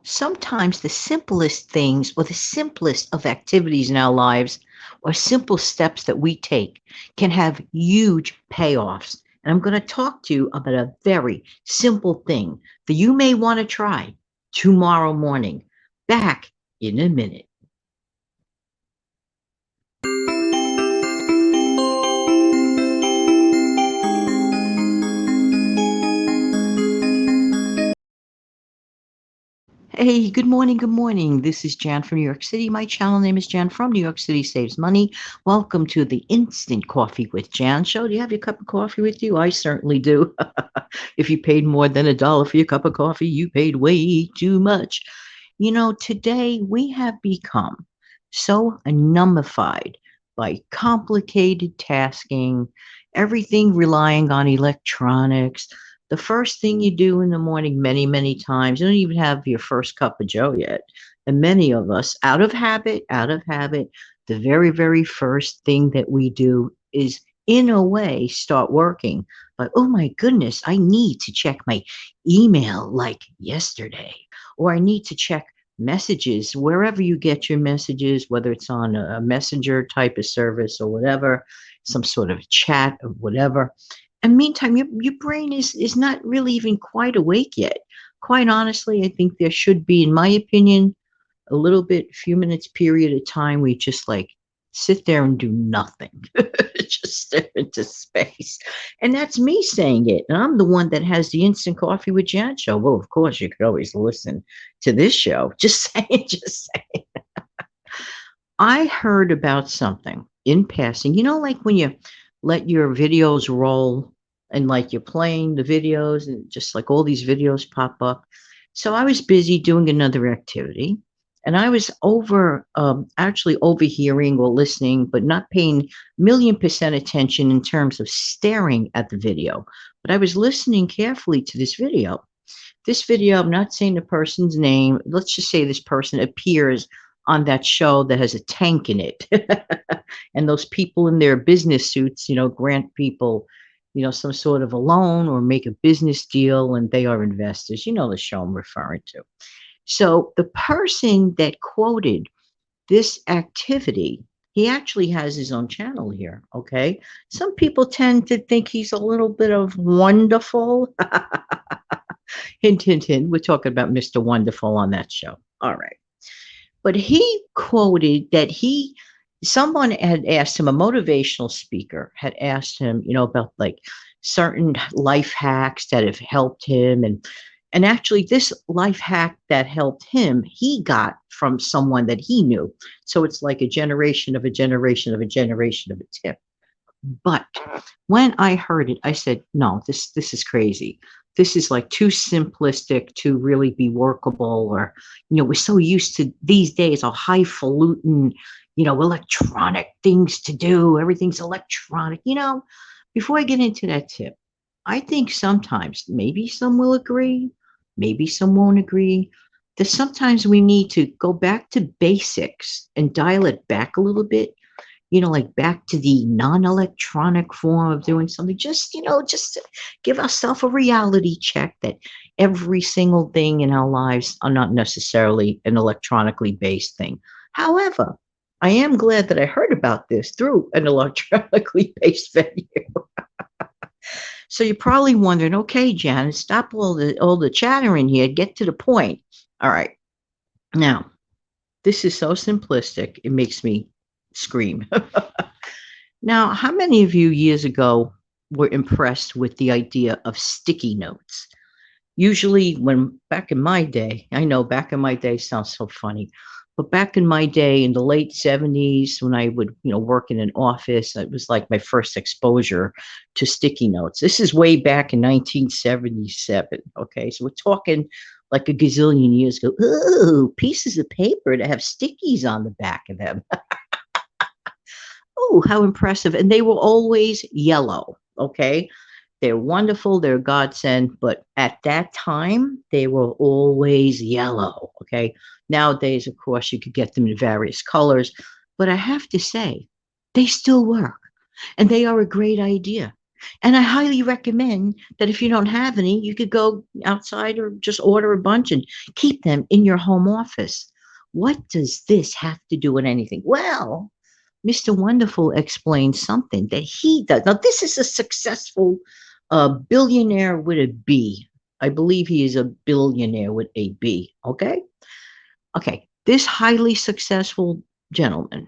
Sometimes the simplest things or the simplest of activities in our lives or simple steps that we take can have huge payoffs. And I'm going to talk to you about a very simple thing that you may want to try tomorrow morning. Back in a minute. Hey, good morning. Good morning. This is Jan from New York City. My channel name is Jan from New York City Saves Money. Welcome to the Instant Coffee with Jan show. Do you have your cup of coffee with you? I certainly do. If you paid more than $1 for your cup of coffee, you paid way too much. Today we have become so numbified by complicated tasking, everything relying on electronics. The first thing you do in the morning, many, many times, you don't even have your first cup of Joe yet. And many of us, out of habit, the very, very first thing that we do is, in a way, start working. But oh my goodness, I need to check my email like yesterday, or I need to check messages wherever you get your messages, whether it's on a messenger type of service or whatever, some sort of chat or whatever. And meantime, your brain is not really even quite awake yet. Quite honestly, I think there should be, in my opinion, a little bit, few minutes period of time where you just like sit there and do nothing, just stare into space. And that's me saying it. And I'm the one that has the Instant Coffee with Jan show. Well, of course, you could always listen to this show. Just saying, just saying. I heard about something in passing, like when you let your videos roll and like you're playing the videos and just like all these videos pop up. So I was busy doing another activity and I was actually overhearing or listening, but not paying million% attention in terms of staring at the video. But I was listening carefully to this video. This video, I'm not saying the person's name. Let's just say this person appears on that show that has a tank in it. And those people in their business suits, grant people, some sort of a loan or make a business deal, and they are investors. You know the show I'm referring to. So the person that quoted this activity, he actually has his own channel here. Okay. Some people tend to think he's a little bit of wonderful. Hint, hint, hint. We're talking about Mr. Wonderful on that show. All right. But he quoted that someone had asked him, a motivational speaker had asked him, about like certain life hacks that have helped him. And actually this life hack that helped him, he got from someone that he knew. So it's like a generation of a generation of a generation of a tip. But when I heard it, I said, no, this is crazy. This is like too simplistic to really be workable. Or, we're so used to these days a highfalutin, electronic things to do. Everything's electronic. Before I get into that tip, I think sometimes, maybe some will agree, maybe some won't agree, that sometimes we need to go back to basics and dial it back a little bit, like back to the non-electronic form of doing something, just to give ourselves a reality check that every single thing in our lives are not necessarily an electronically based thing. However, I am glad that I heard about this through an electronically based venue. So you're probably wondering, okay, Janet, stop all the chattering here, get to the point. All right. Now, this is so simplistic, it makes me scream. Now, how many of you years ago were impressed with the idea of sticky notes? Usually, back in my day, I know back in my day sounds so funny, but back in my day in the late 70s, when I would, work in an office, it was like my first exposure to sticky notes. This is way back in 1977. Okay. So we're talking like a gazillion years ago. Ooh, pieces of paper to have stickies on the back of them. Oh, how impressive. And they were always yellow. Okay. They're wonderful. They're godsend. But at that time, they were always yellow. Okay. Nowadays, of course, you could get them in various colors. But I have to say, they still work. And they are a great idea. And I highly recommend that if you don't have any, you could go outside or just order a bunch and keep them in your home office. What does this have to do with anything? Well, Mr. Wonderful explains something that he does. Now, this is a successful billionaire with a B. I believe he is a billionaire with a B. Okay. Okay. This highly successful gentleman,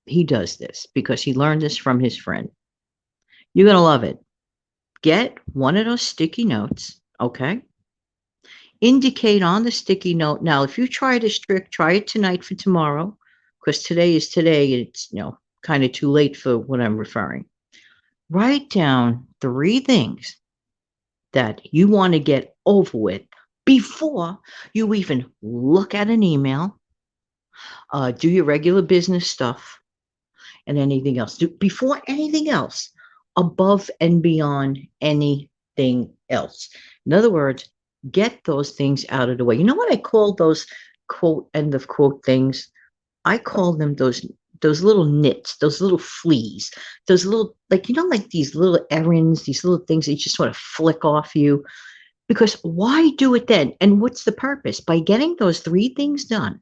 he does this because he learned this from his friend. You're going to love it. Get one of those sticky notes. Okay. Indicate on the sticky note. Now, if you try this trick, try it tonight for tomorrow, because today is today. It's, kind of too late for what I'm referring. Write down 3 things that you want to get over with before you even look at an email, do your regular business stuff, and anything else. Before anything else, above and beyond anything else. In other words, get those things out of the way. You know what I call those quote end of quote things? I call them those little nits, those little fleas, those little like these little errands, these little things that you just want to flick off you. Because why do it then? And what's the purpose? By getting those 3 things done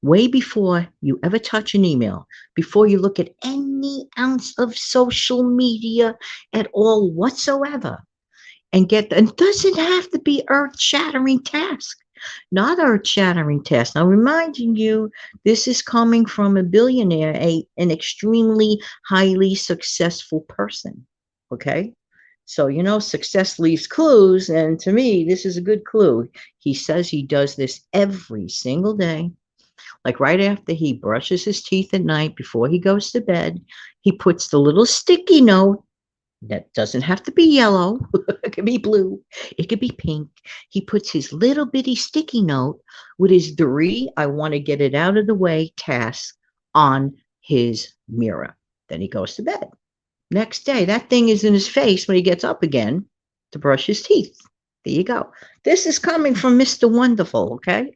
way before you ever touch an email, before you look at any ounce of social media at all whatsoever, and doesn't have to be earth-shattering task. Not earth-shattering task. Now, reminding you, this is coming from a billionaire, an extremely highly successful person. Okay? So, success leaves clues, and to me, this is a good clue. He says he does this every single day. Like right after he brushes his teeth at night before he goes to bed, he puts the little sticky note that doesn't have to be yellow. It could be blue. It could be pink. He puts his little bitty sticky note with his 3 I want to get it out of the way tasks on his mirror. Then he goes to bed. Next day, that thing is in his face when he gets up again to brush his teeth. There you go. This is coming from Mr. Wonderful, okay?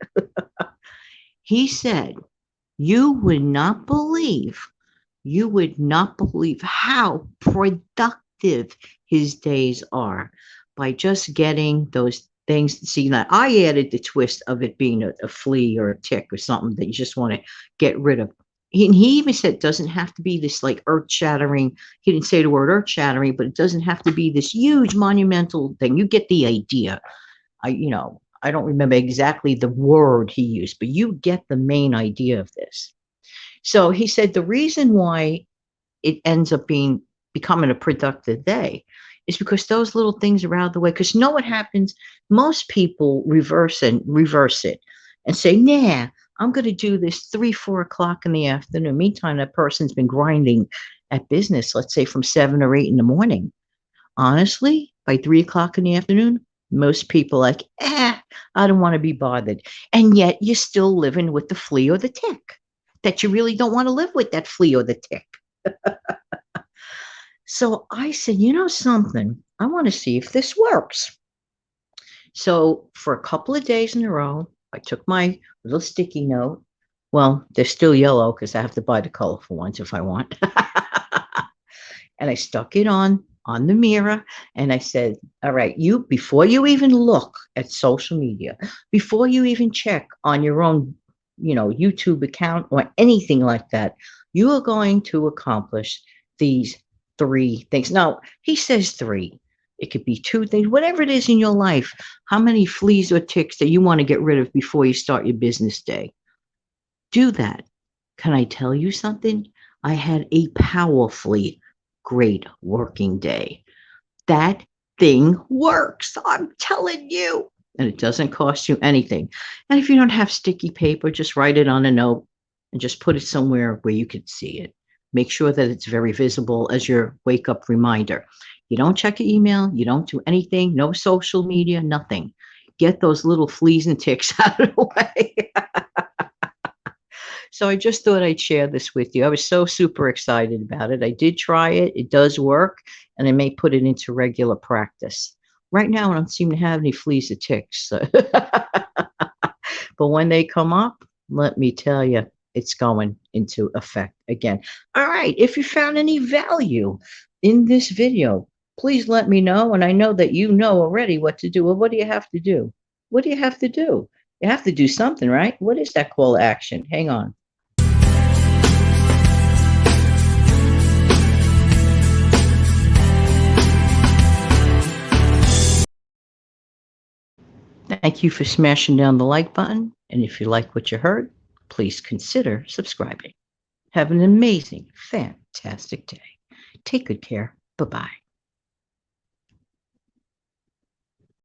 He said, you would not believe how productive his days are by just getting those things. See, now I added the twist of it being a flea or a tick or something that you just want to get rid of. He even said it doesn't have to be this like earth shattering. He didn't say the word earth shattering, but it doesn't have to be this huge monumental thing. You get the idea. I don't remember exactly the word he used, but you get the main idea of this. So he said the reason why it ends up becoming a productive day is because those little things are out of the way. Because you know what happens? Most people reverse it and say, nah, I'm going to do this 3, 4 o'clock in the afternoon. Meantime, that person's been grinding at business, let's say from 7 or 8 in the morning. Honestly, by 3 o'clock in the afternoon, most people are like, I don't want to be bothered. And yet you're still living with the flea or the tick that you really don't want to live with, that flea or the tick. So I said, you know something? I want to see if this works. So for a couple of days in a row, I took my little sticky note. Well, they're still yellow because I have to buy the colorful ones if I want. And I stuck it on the mirror and I said, all right, before you even look at social media, before you even check on your own, YouTube account or anything like that, you are going to accomplish these 3 things. Now, he says 3. It could be 2 things, whatever it is in your life. How many fleas or ticks that you want to get rid of before you start your business day? Do that. Can I tell you something? I had a powerfully great working day. That thing works. I'm telling you. And it doesn't cost you anything. And if you don't have sticky paper, just write it on a note and just put it somewhere where you can see it. Make sure that it's very visible as your wake up reminder. You don't check your email. You don't do anything. No social media, nothing. Get those little fleas and ticks out of the way. So I just thought I'd share this with you. I was so super excited about it. I did try it. It does work, and I may put it into regular practice. Right now, I don't seem to have any fleas or ticks. But when they come up, let me tell you, it's going into effect again. All right. If you found any value in this video, Please let me know. And I know that you know already what to do. Well, what do you have to do? What do you have to do? You have to do something, right? What is that call to action? Hang on. Thank you for smashing down the like button. And if you like what you heard, please consider subscribing. Have an amazing, fantastic day. Take good care. Bye bye.